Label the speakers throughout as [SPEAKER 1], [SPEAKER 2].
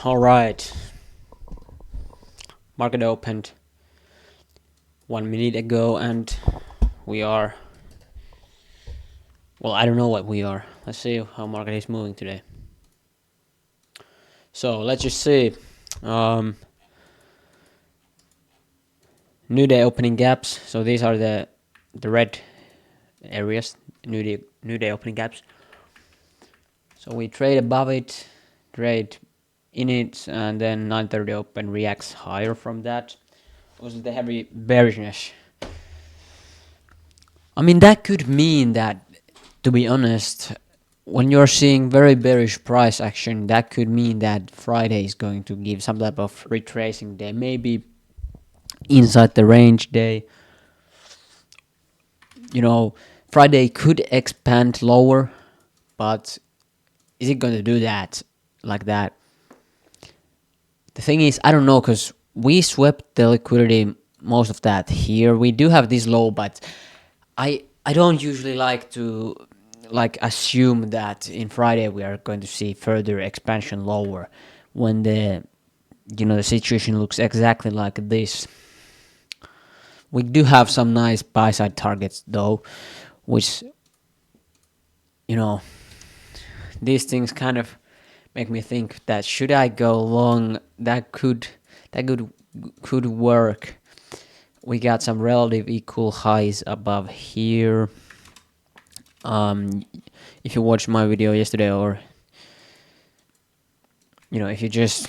[SPEAKER 1] All right. Market opened 1 minute ago, and we are. Well, I don't know what we are. Let's see how market is moving today. So let's just see. Um, New day opening gaps. So these are the red areas. New day opening gaps. So we trade above it, trade in it, and then 9:30 open reacts higher from that. Was the heavy bearishness? I mean, that could mean that, to be honest, when you're seeing very bearish price action, that could mean that Friday is going to give some type of retracing day, maybe inside the range day. Friday could expand lower, but is it going to do that like that? The thing is, I don't know, because we swept the liquidity, most of that here. We do have this low, but I don't usually like to assume that in Friday we are going to see further expansion lower when the situation looks exactly like this. We do have some nice buy side targets though, which these things kind of make me think that should I go long, that could work. We got some relative equal highs above here. If you watched my video yesterday, or if you just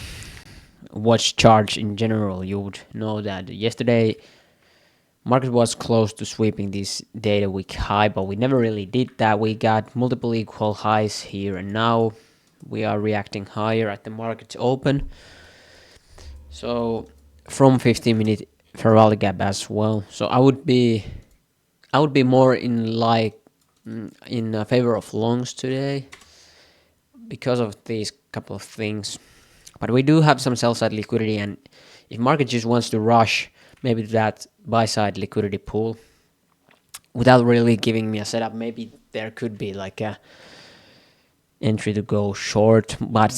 [SPEAKER 1] watch charts in general, you would know that yesterday market was close to sweeping this data week high, but we never really did that. We got multiple equal highs here, and now we are reacting higher at the market open. So from 15-minute fair value gap as well. So I would be more in favor of longs today because of these couple of things. But we do have some sell side liquidity, and if market just wants to rush maybe to that buy side liquidity pool without really giving me a setup, maybe there could be like a entry to go short. But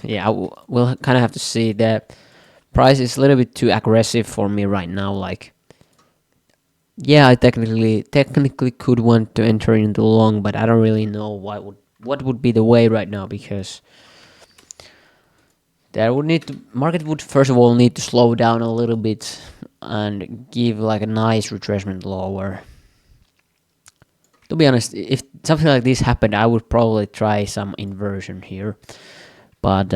[SPEAKER 1] yeah, we'll kind of have to see. The price is a little bit too aggressive for me right now. Like, yeah, I technically could want to enter into long, but I don't really know what would be the way right now, because there would need to market would first of all need to slow down a little bit and give like a nice retracement lower. To be honest, if something like this happened, I would probably try some inversion here. But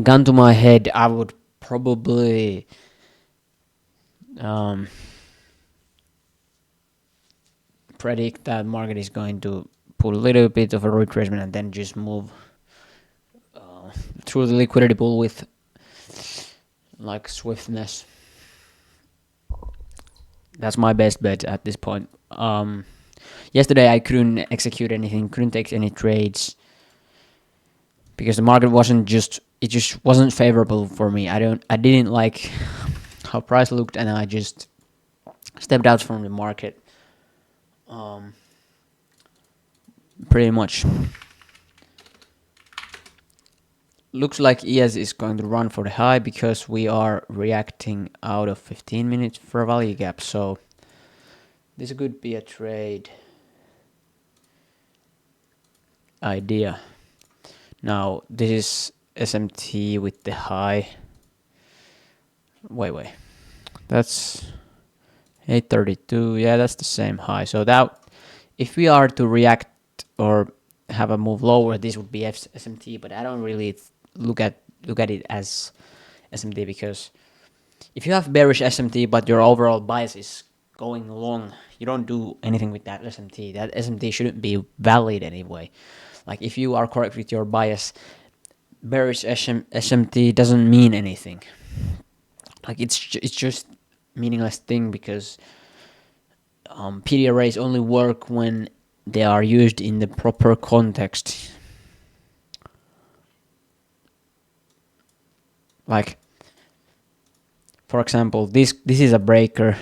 [SPEAKER 1] gun to my head, I would probably predict that market is going to put a little bit of a retracement and then just move through the liquidity pool with like swiftness. That's my best bet at this point. Yesterday I couldn't execute anything, couldn't take any trades because the market just wasn't favorable for me. I didn't like how price looked, and I just stepped out from the market. Pretty much. Looks like ES is going to run for the high because we are reacting out of 15 minutes for a value gap. So this could be a trade idea. Now this is SMT with the high. Wait. That's 832. Yeah, that's the same high. So that if we are to react or have a move lower, this would be SMT, but I don't really look at it as SMT, because if you have bearish SMT but your overall bias is going long, you don't do anything with that SMT. That SMT shouldn't be valid anyway. Like, if you are correct with your bias, bearish SMT doesn't mean anything. Like, it's just meaningless thing, because PD arrays only work when they are used in the proper context. Like, for example, this is a breaker.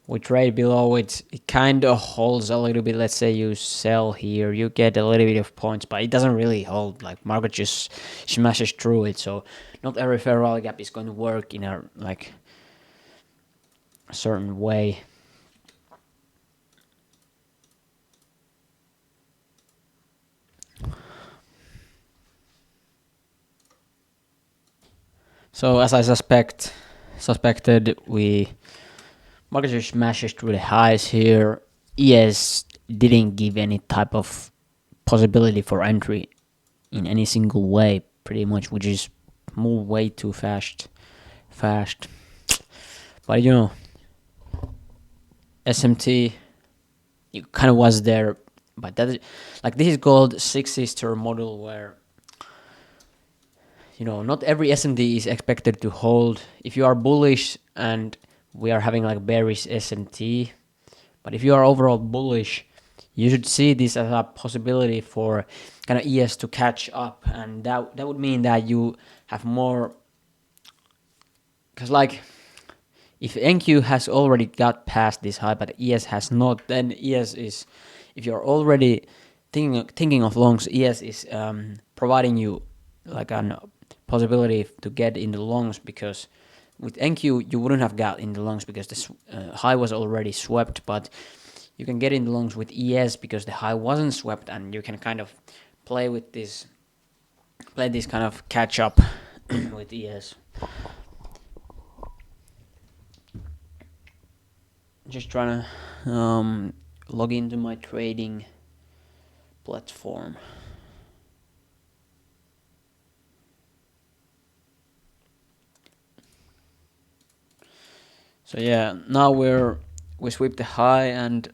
[SPEAKER 1] we trade below it, it kind of holds a little bit. Let's say you sell here, you get a little bit of points, but it doesn't really hold. Like market just smashes through it. So not every fair value gap is going to work in a like a certain way. So as I suspected, we market just smashes through the highs here. ES didn't give any type of possibility for entry in any single way, pretty much, which is move way too fast. But you know, SMT, it kind of was there, but that is, like this is called six sister model where you know not every SMT is expected to hold. If you are bullish and we are having like bearish SMT, but if you are overall bullish, you should see this as a possibility for kind of ES to catch up, and that would mean that you have more. Because like if NQ has already got past this high, but ES has not, then ES is, if you're already thinking of longs, ES is providing you like a possibility to get in the longs, because with NQ you wouldn't have got in the longs because the high was already swept, but you can get in the longs with ES because the high wasn't swept, and you can kind of play this kind of catch up with ES. Just trying to log into my trading platform. So yeah, now we sweep the high, and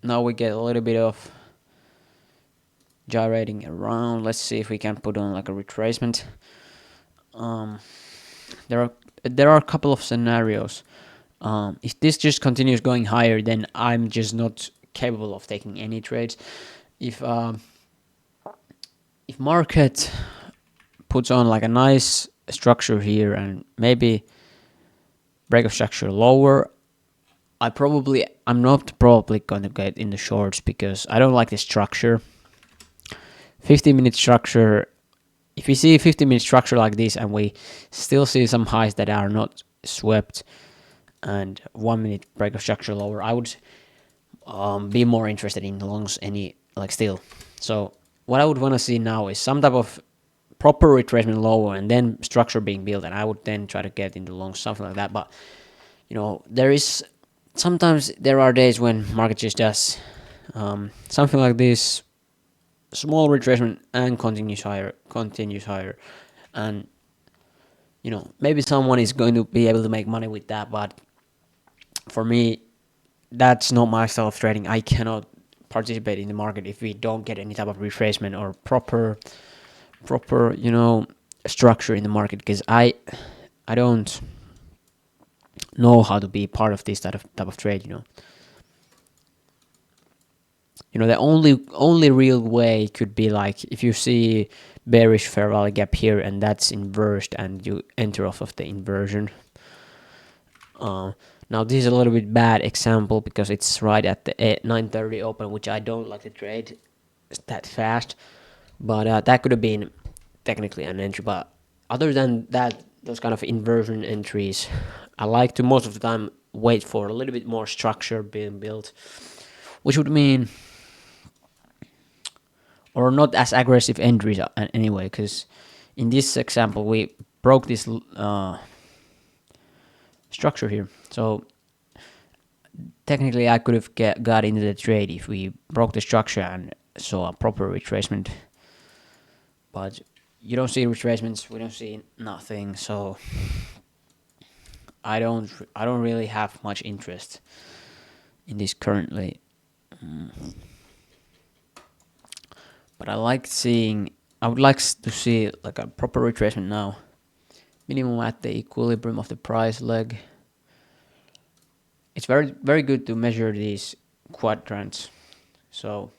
[SPEAKER 1] now we get a little bit of gyrating around. Let's see if we can put on like a retracement. There are a couple of scenarios. If this just continues going higher, then I'm just not capable of taking any trades. If market puts on like a nice structure here and maybe break of structure lower, I'm not probably going to get in the shorts because I don't like the structure. 50-minute structure. If we see a 50-minute structure like this and we still see some highs that are not swept and 1 minute break of structure lower, I would be more interested in longs still. So what I would want to see now is some type of proper retracement lower and then structure being built, and I would then try to get into longs, something like that. But you know, sometimes there are days when market just does something like this, small retracement and continues higher, and you know, maybe someone is going to be able to make money with that, but for me, that's not my style of trading. I cannot participate in the market if we don't get any type of retracement or proper you know structure in the market, because I don't know how to be part of this type of trade. The only real way could be like if you see bearish fair value gap here and that's inversed and you enter off of the inversion. Now this is a little bit bad example because it's right at the 9:30 open, which I don't like to trade that fast, but that could have been technically an entry. But other than that, those kind of inversion entries, I like to most of the time wait for a little bit more structure being built, which would mean, or not as aggressive entries anyway, because in this example we broke this structure here. So technically I could have got into the trade if we broke the structure and saw a proper retracement, but you don't see retracements, we don't see nothing, so I don't really have much interest in this currently. But I would like to see like a proper retracement now, minimum at the equilibrium of the price leg. It's very, very good to measure these quadrants. So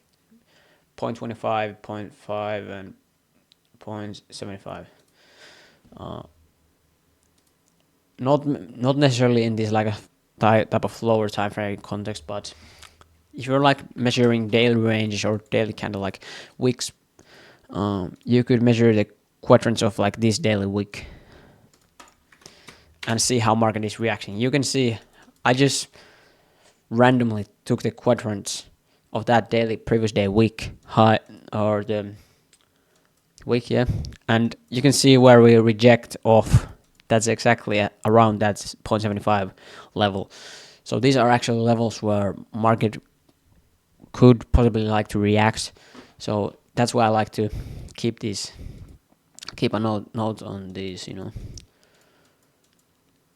[SPEAKER 1] 0.25, 0.5, and 0.75. Not necessarily in this like a type of lower time frame context, but if you're like measuring daily ranges or daily kind of like wicks, you could measure the quadrants of like this daily wick and see how market is reacting. You can see I just randomly took the quadrants of that daily previous day wick high or the wick, yeah, and you can see where we reject off. That's exactly around that 0.75 level. So these are actually levels where market could possibly like to react. So that's why I like to keep a note on these,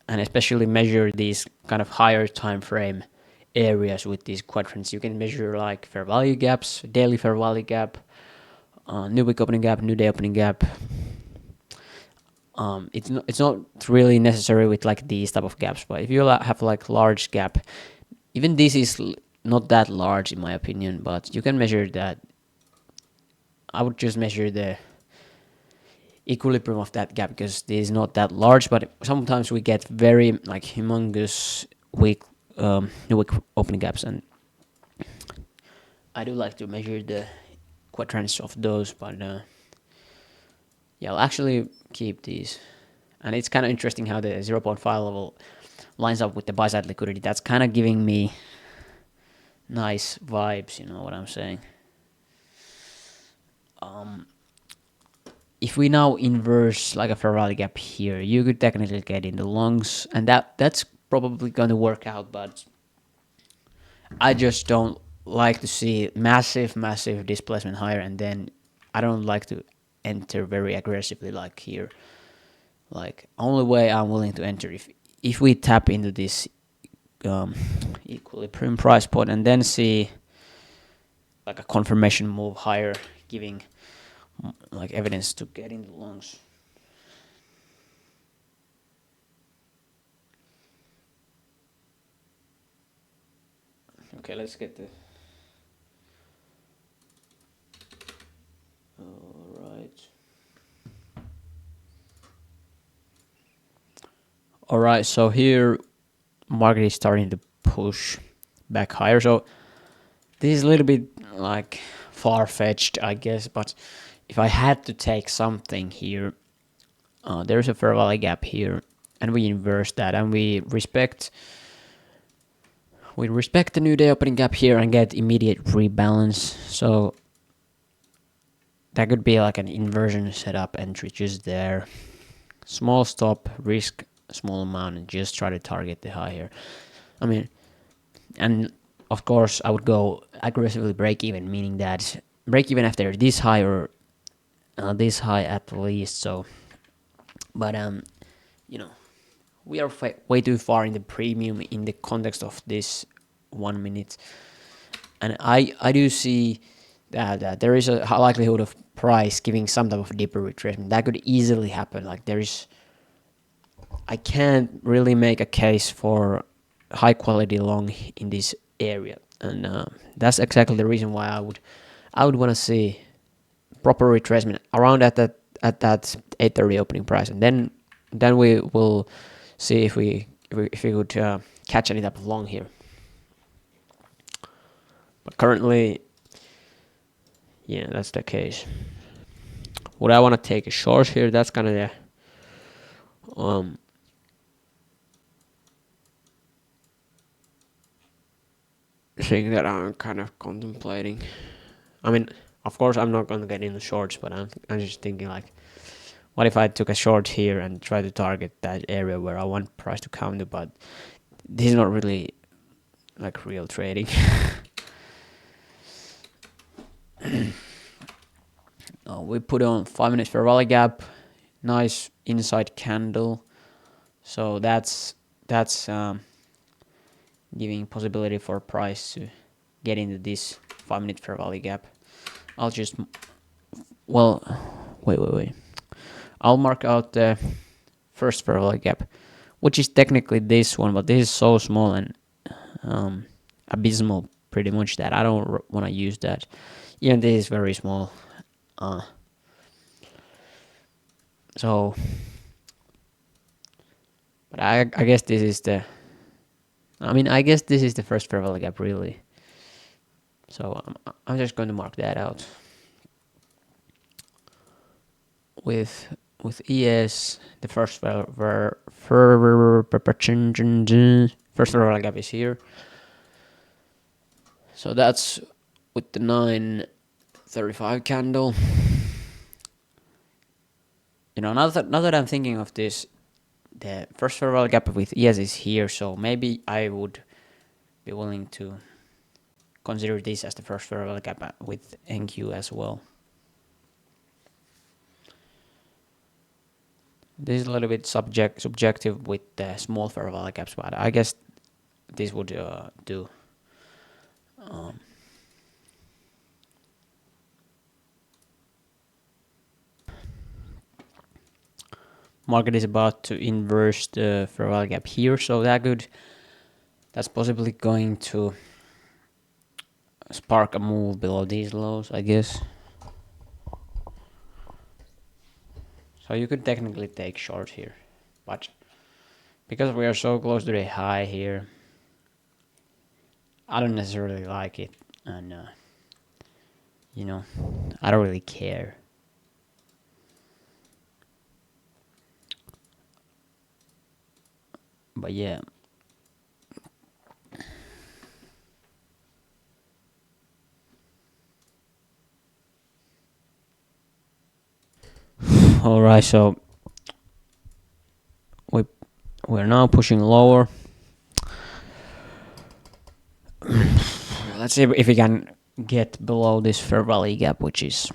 [SPEAKER 1] and especially measure these kind of higher time frame areas with these quadrants. You can measure like fair value gaps, daily fair value gap, new week opening gap, new day opening gap. It's not really necessary with like these type of gaps, but if you have like large gap, even this is not that large in my opinion, but you can measure that. I would just measure the equilibrium of that gap because this is not that large, but sometimes we get very like humongous weak weak opening gaps, and I do like to measure the quadrants of those, but yeah, I'll actually keep these. And it's kind of interesting how the 0.5 level lines up with the buy side liquidity. That's kind of giving me nice vibes, you know what I'm saying? If we now inverse like a Ferrari gap here, you could technically get in the longs, and that's probably going to work out, but I just don't like to see massive displacement higher, and then I don't like to enter very aggressively like here. Like only way I'm willing to enter if we tap into this equilibrium price point and then see like a confirmation move higher, giving like evidence to get in the longs. Okay, let's get the. All right. All right. So here, market is starting to push back higher. So this is a little bit like far fetched, I guess. But if I had to take something here, there's a fair value gap here, and we inverse that, and we respect the new day opening gap here and get immediate rebalance. So that could be like an inversion setup entry just there. Small stop, risk small amount, and just try to target the high here. I mean, and of course I would go aggressively break even, meaning that break even after this high or this high at least. So, but we are way too far in the premium in the context of this 1 minute, and I do see that there is a likelihood of price giving some type of deeper retracement that could easily happen. Like I can't really make a case for high quality long in this area, and that's exactly the reason why I would want to see proper retracement around at that 8:30 opening price, and then we will see if we could catch any type of long here. But currently, yeah, that's the case. Would I want to take a short here? That's kind of the thing that I'm kind of contemplating. I mean, of course, I'm not going to get in the shorts, but I'm just thinking like, what if I took a short here and try to target that area where I want price to come to? But this is not really like real trading. We put on 5 minutes fair value gap, nice inside candle, so that's giving possibility for price to get into this 5 minute fair value gap. I'll just wait. I'll mark out the first fair value gap, which is technically this one, but this is so small and abysmal pretty much that I don't want to use that. Even this is very small. So, but I guess this is the I mean, I guess this is the first fair value gap, really. So I'm just going to mark that out. With ES, the first fair value gap is here. So that's with the 935 candle. You know, now that I'm thinking of this, the first fair value gap with ES is here, so maybe I would be willing to consider this as the first fair value gap with NQ as well. This is a little bit subjective with the small fair value gaps, but I guess this would do. Market is about to inverse the fair value gap here, so that's possibly going to spark a move below these lows, I guess. So you could technically take short here, but because we are so close to the high here, I don't necessarily like it, and you know, I don't really care. But yeah. All right, so we're now pushing lower. Let's see if we can get below this fair value gap, which is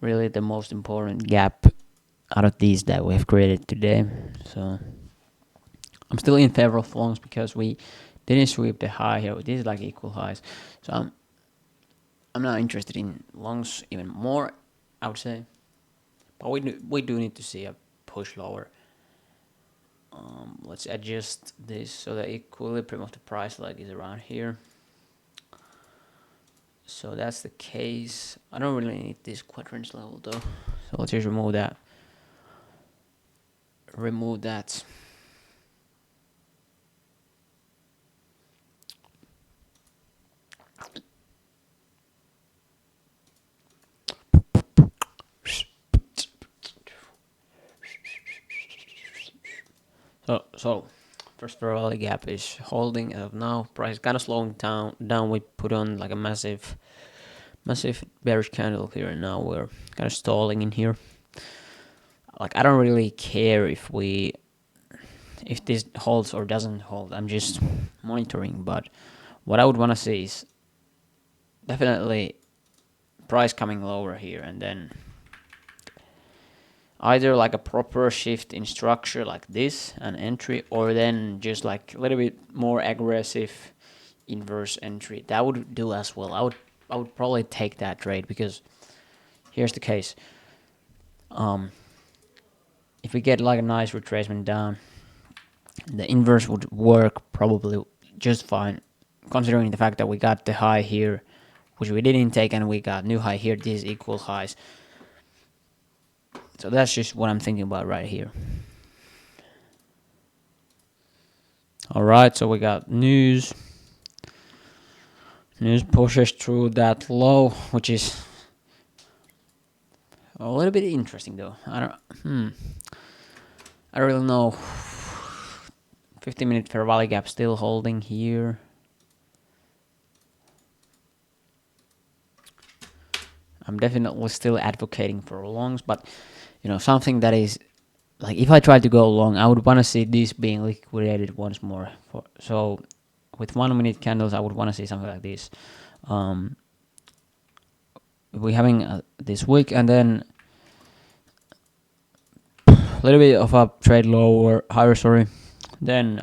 [SPEAKER 1] really the most important gap out of these that we have created today. So I'm still in favor of longs because we didn't sweep the high here. This is like equal highs. So I'm not interested in longs even more, I would say. But we do need to see a push lower. Let's adjust this so the equilibrium of the price leg is around here. So that's the case. I don't really need this quadrants level though. So let's just remove that. Remove that. So first fair value gap is holding as of now. Price kind of slowing down. We put on like a massive bearish candle here, and now we're kind of stalling in here. Like I don't really care if this holds or doesn't hold. I'm just monitoring. But what I would want to see is definitely price coming lower here, and then either like a proper shift in structure like this, an entry, or then just like a little bit more aggressive inverse entry. That would do as well. I would probably take that trade because here's the case. If we get like a nice retracement down, the inverse would work probably just fine, considering the fact that we got the high here, which we didn't take, and we got new high here. These equal highs. So that's just what I'm thinking about right here. Alright, so we got news. News pushes through that low, which is a little bit interesting though. I don't really know. 15-minute fair value gap still holding here. I'm definitely still advocating for longs, but you know, something that is like if I try to go long, I would want to see this being liquidated once more. So with 1 minute candles, I would want to see something like this. We're having this week, and then a little bit of a trade higher, sorry. Then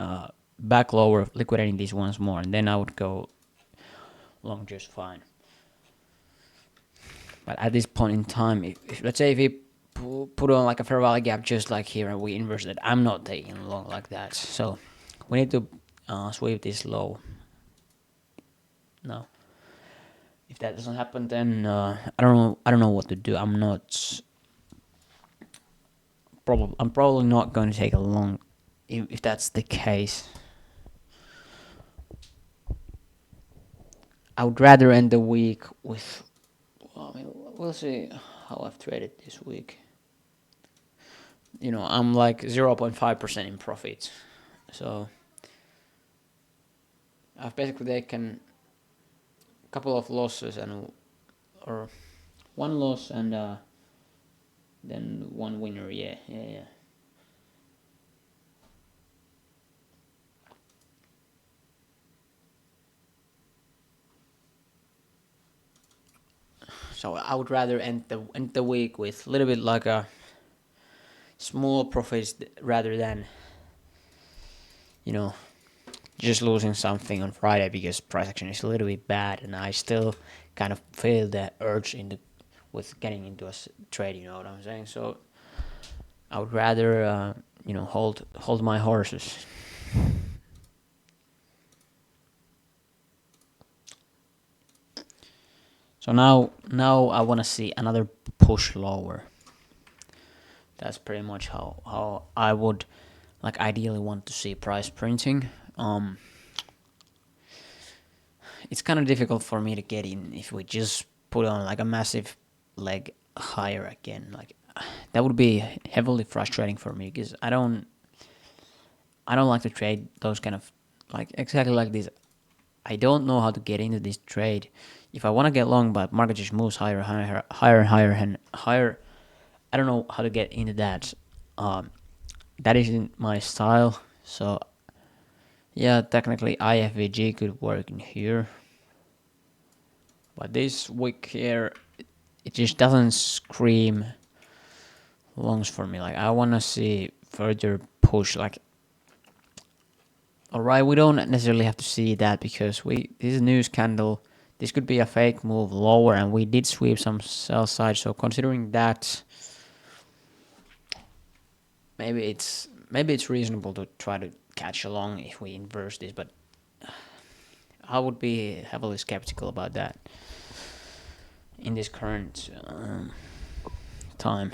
[SPEAKER 1] back lower, liquidating these once more, and then I would go long just fine. But at this point in time, if let's say if we put on like a fair value gap just like here and we inverse it, I'm not taking long like that. So we need to sweep this low. No. If that doesn't happen, then I don't know what to do. I'm probably not going to take a long if that's the case, I would rather end the week with. Well, I mean, we'll see how I've traded this week. I'm like 0.5% in profits, so I've basically taken a couple of losses or one loss and then one winner. Yeah, yeah, yeah. So I would rather end the week with a little bit like a small profits rather than you know just losing something on Friday because price action is a little bit bad, and I still kind of feel the urge with getting into a trade. You know what I'm saying? So I would rather hold my horses. So now I want to see another push lower. That's pretty much how I would like ideally want to see price printing. Um, it's kind of difficult for me to get in if we just put on like a massive leg higher again. Like that would be heavily frustrating for me because I don't like to trade those kind of like exactly like this. I don't know how to get into this trade. If I want to get long, but market just moves higher, higher, higher, higher, and higher, I don't know how to get into that. Um, that isn't my style. So yeah, technically IFVG could work in here, but this wick here, it just doesn't scream longs for me. Like I want to see further push. Like all right, we don't necessarily have to see that because this is a news candle. This could be a fake move lower, and we did sweep some sell side. So considering that, maybe it's reasonable to try to catch along if we inverse this, but I would be heavily skeptical about that in this current time.